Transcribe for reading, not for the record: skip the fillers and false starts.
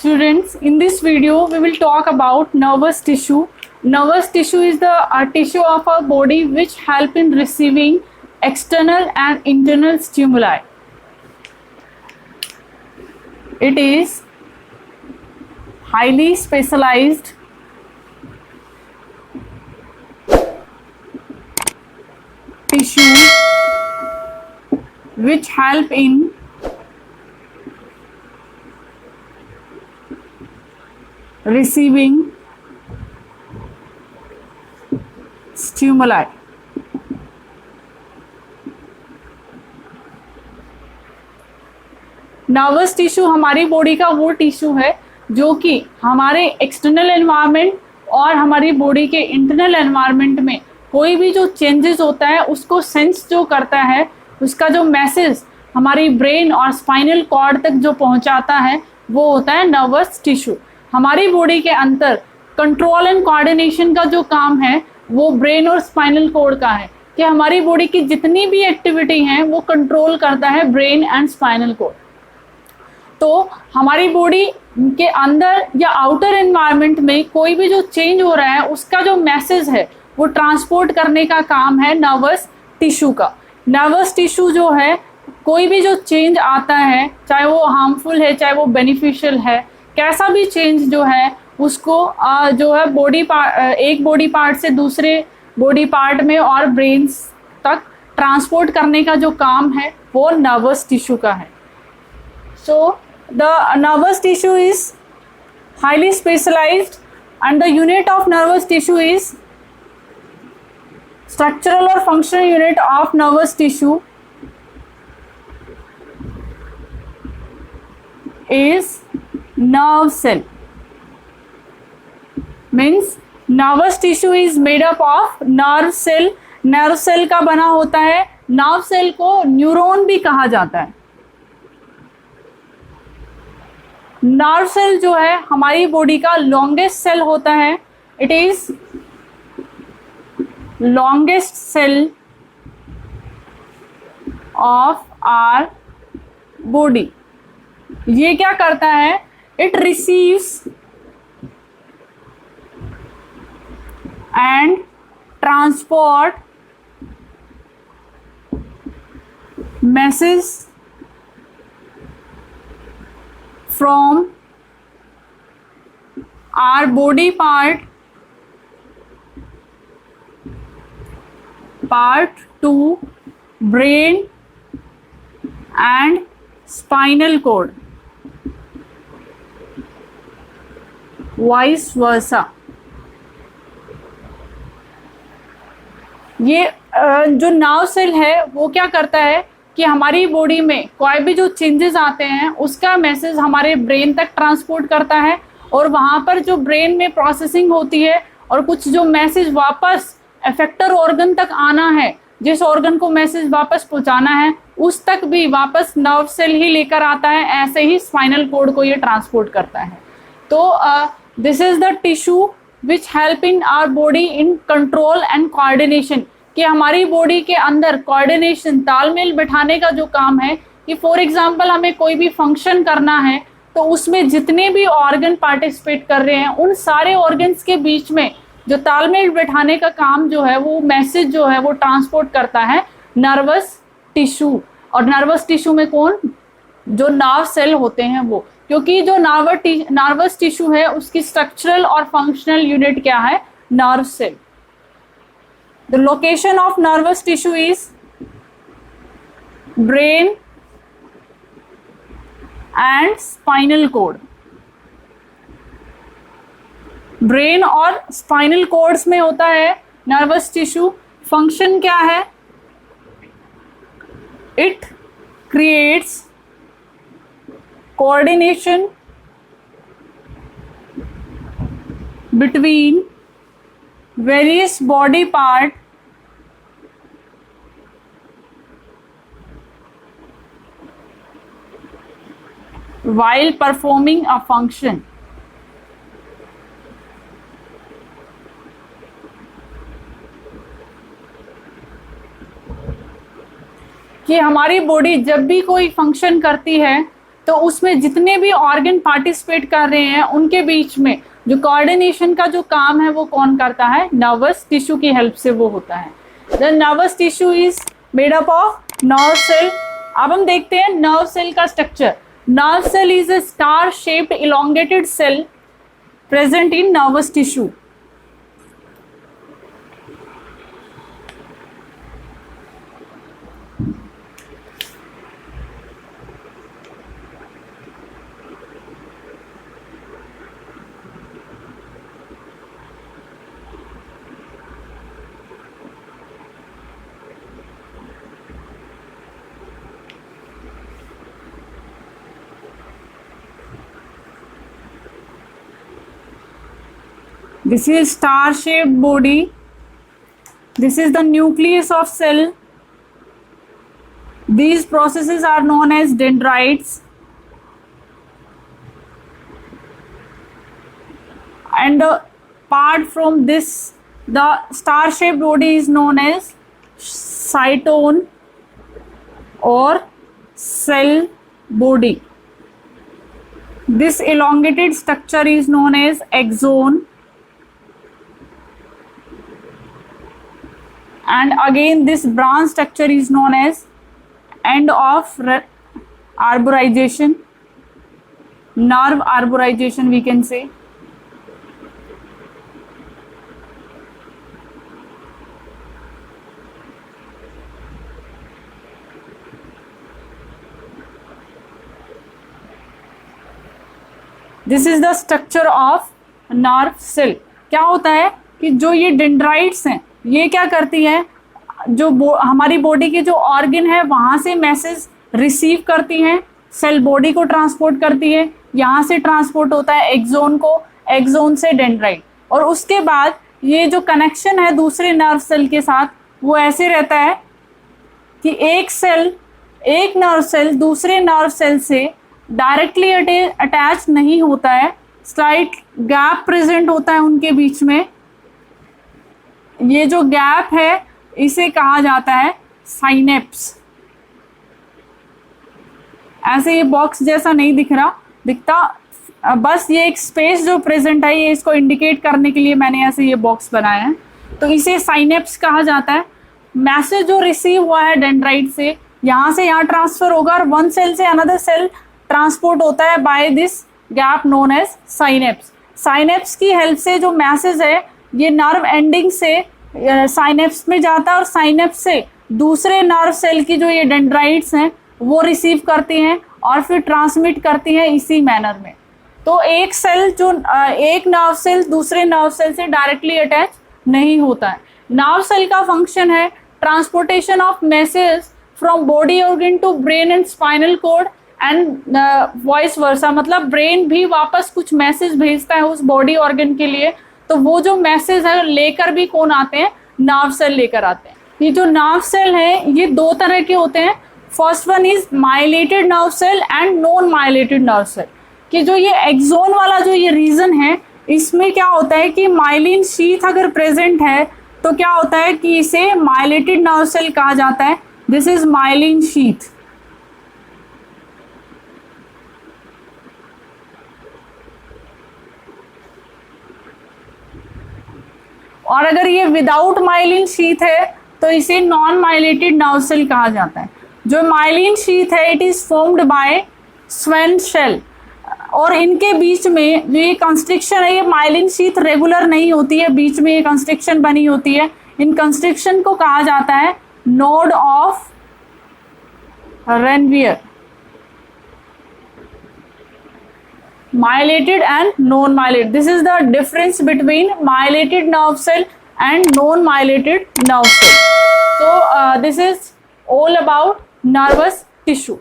Students, in this video we will talk about nervous tissue. Nervous tissue is the tissue of our body which help in receiving external and internal stimuli. It is highly specialized tissue which help in receiving stimuli. Nervous tissue हमारी body का वो tissue है जो कि हमारे external environment और हमारी body के इंटरनल एनवायरनमेंट में कोई भी जो चेंजेस होता है उसको सेंस जो करता है, उसका जो मैसेज हमारी ब्रेन और स्पाइनल कॉर्ड तक जो पहुंचाता है वो होता है नर्वस टिश्यू. हमारी बॉडी के अंदर कंट्रोल एंड कोऑर्डिनेशन का जो काम है वो ब्रेन और स्पाइनल कॉर्ड का है कि हमारी बॉडी की जितनी भी एक्टिविटी है वो कंट्रोल करता है ब्रेन एंड स्पाइनल कॉर्ड. तो हमारी बॉडी के अंदर या आउटर एनवायरनमेंट में कोई भी जो चेंज हो रहा है उसका जो मैसेज है वो ट्रांसपोर्ट करने का काम है नर्वस टिश्यू का. नर्वस टिश्यू जो है कोई भी जो चेंज आता है, चाहे वो हार्मफुल है चाहे वो बेनिफिशियल है, कैसा भी चेंज जो है उसको जो है एक बॉडी पार्ट से दूसरे बॉडी पार्ट में और ब्रेन्स तक ट्रांसपोर्ट करने का जो काम है वो नर्वस टिश्यू का है. So the nervous tissue is highly specialised and the unit of nervous tissue is structural और functional unit of nervous tissue is nerve cell. Means nervous tissue is made up of nerve cell. nerve cell का बना होता है. nerve cell को neuron भी कहा जाता है. nerve cell जो है हमारी बॉडी का लॉन्गेस्ट सेल होता है. it is longest cell of our body. ये क्या करता है? It receives and transport message from our body part to brain and spinal cord, vice versa. ये जो नर्व सेल है वो क्या करता है कि हमारी बॉडी में कोई भी जो चेंजेस आते हैं उसका मैसेज हमारे ब्रेन तक ट्रांसपोर्ट करता है और वहाँ पर जो ब्रेन में प्रोसेसिंग होती है और कुछ जो मैसेज वापस एफेक्टर ऑर्गन तक आना है, जिस ऑर्गन को मैसेज वापस पहुंचाना है उस तक भी वापस नर्व सेल ही लेकर आता है. ऐसे ही स्पाइनल कॉर्ड को ये ट्रांसपोर्ट करता है. तो this is the tissue which help in our body in control and coordination. कि हमारी बॉडी के अंदर कोऑर्डिनेशन, तालमेल बिठाने का जो काम है कि फॉर एग्जांपल हमें कोई भी फंक्शन करना है तो उसमें जितने भी ऑर्गन पार्टिसिपेट कर रहे हैं उन सारे ऑर्गन्स के बीच में जो तालमेल बिठाने का काम जो है वो मैसेज जो है वो ट्रांसपोर्ट करता है नर्वस टिश्यू. और नर्वस टिश्यू में कौन? जो नर्व सेल होते हैं वो. क्योंकि जो नर्वस टिश्यू है उसकी स्ट्रक्चरल और फंक्शनल यूनिट क्या है? Nerve cell. The location of nervous tissue is brain and spinal cord. Brain और स्पाइनल कॉर्ड्स में होता है नर्वस टिश्यू. फंक्शन क्या है? It creates coordination between various body part while performing a function. कि हमारी बॉडी जब भी कोई फंक्शन करती है तो उसमें जितने भी ऑर्गन पार्टिसिपेट कर रहे हैं उनके बीच में जो कोऑर्डिनेशन का जो काम है वो कौन करता है, नर्वस टिश्यू की हेल्प से वो होता है। The nervous tissue is made up of nerve cell. अब हम देखते हैं नर्व सेल का structure. Nerve cell is a star-shaped elongated cell present in nervous tissue. This is star-shaped body. This is the nucleus of cell. These processes are known as dendrites. And apart from this, the star-shaped body is known as cytone or cell body. This elongated structure is known as axon. And again this branch structure is known as end of arborization, nerve arborization we can say. This is the structure of nerve cell. क्या होता है कि जो ये dendrites हैं ये क्या करती है, जो हमारी बॉडी के जो ऑर्गन है वहाँ से मैसेज रिसीव करती हैं, सेल बॉडी को ट्रांसपोर्ट करती है, यहाँ से ट्रांसपोर्ट होता है एक्सोन को, एक्सोन से डेंड्राइट, और उसके बाद ये जो कनेक्शन है दूसरे नर्व सेल के साथ वो ऐसे रहता है कि एक नर्व सेल दूसरे नर्व सेल से डायरेक्टली अटैच नहीं होता है, स्लाइट गैप प्रेजेंट होता है उनके बीच में। ये जो गैप है इसे कहा जाता है साइनेप्स। ऐसे ये बॉक्स जैसा नहीं दिखता, बस ये एक स्पेस जो प्रेजेंट है ये इसको इंडिकेट करने के लिए मैंने ऐसे ये बॉक्स बनाया है, तो इसे साइनेप्स कहा जाता है। मैसेज जो रिसीव हुआ है डेंड्राइट से यहाँ से यहाँ ट्रांसफर होगा और वन सेल से अनदर सेल ट्रांसपोर्ट होता है by this gap known as synapse. Synapse की हेल्प से जो मैसेज है ये नर्व एंडिंग से साइनेप्स में जाता है और साइनेप्स से दूसरे नर्व सेल की जो ये डेंड्राइट्स हैं वो रिसीव करती हैं और फिर ट्रांसमिट करती हैं इसी मैनर में। तो एक नर्व सेल दूसरे नर्व सेल से डायरेक्टली अटैच नहीं होता है। नर्व सेल का फंक्शन है transportation of message from body organ to brain and spinal cord and vice versa, मतलब ब्रेन भी वापस कुछ मैसेज भेजता है उस बॉडी ऑर्गन के लिए, तो वो जो मैसेज है लेकर भी कौन आते हैं, नर्व सेल लेकर आते हैं। ये जो नर्व सेल है ये दो तरह के होते हैं। First one is myelinated nerve cell and non myelinated nerve cell. कि जो ये एक्सोन वाला जो ये रीजन है इसमें क्या होता है कि माइलिन शीथ अगर प्रेजेंट है तो क्या होता है कि इसे माइलेटेड नर्व सेल कहा जाता है। This is myelin sheath. और अगर ये विदाउट माइलिन शीथ है तो इसे नॉन माइलेटेड नर्व सेल कहा जाता है। जो माइलिन शीथ है it is formed by Schwann cell, और इनके बीच में जो ये कंस्ट्रिक्शन है ये माइलिन शीथ रेगुलर नहीं होती है, बीच में ये कंस्ट्रिक्शन बनी होती है। इन कंस्ट्रिक्शन को कहा जाता है node of Ranvier. Myelated and non-myelated. This is the difference between myelated nerve cell and non-myelated nerve cell. So this is all about nervous tissue.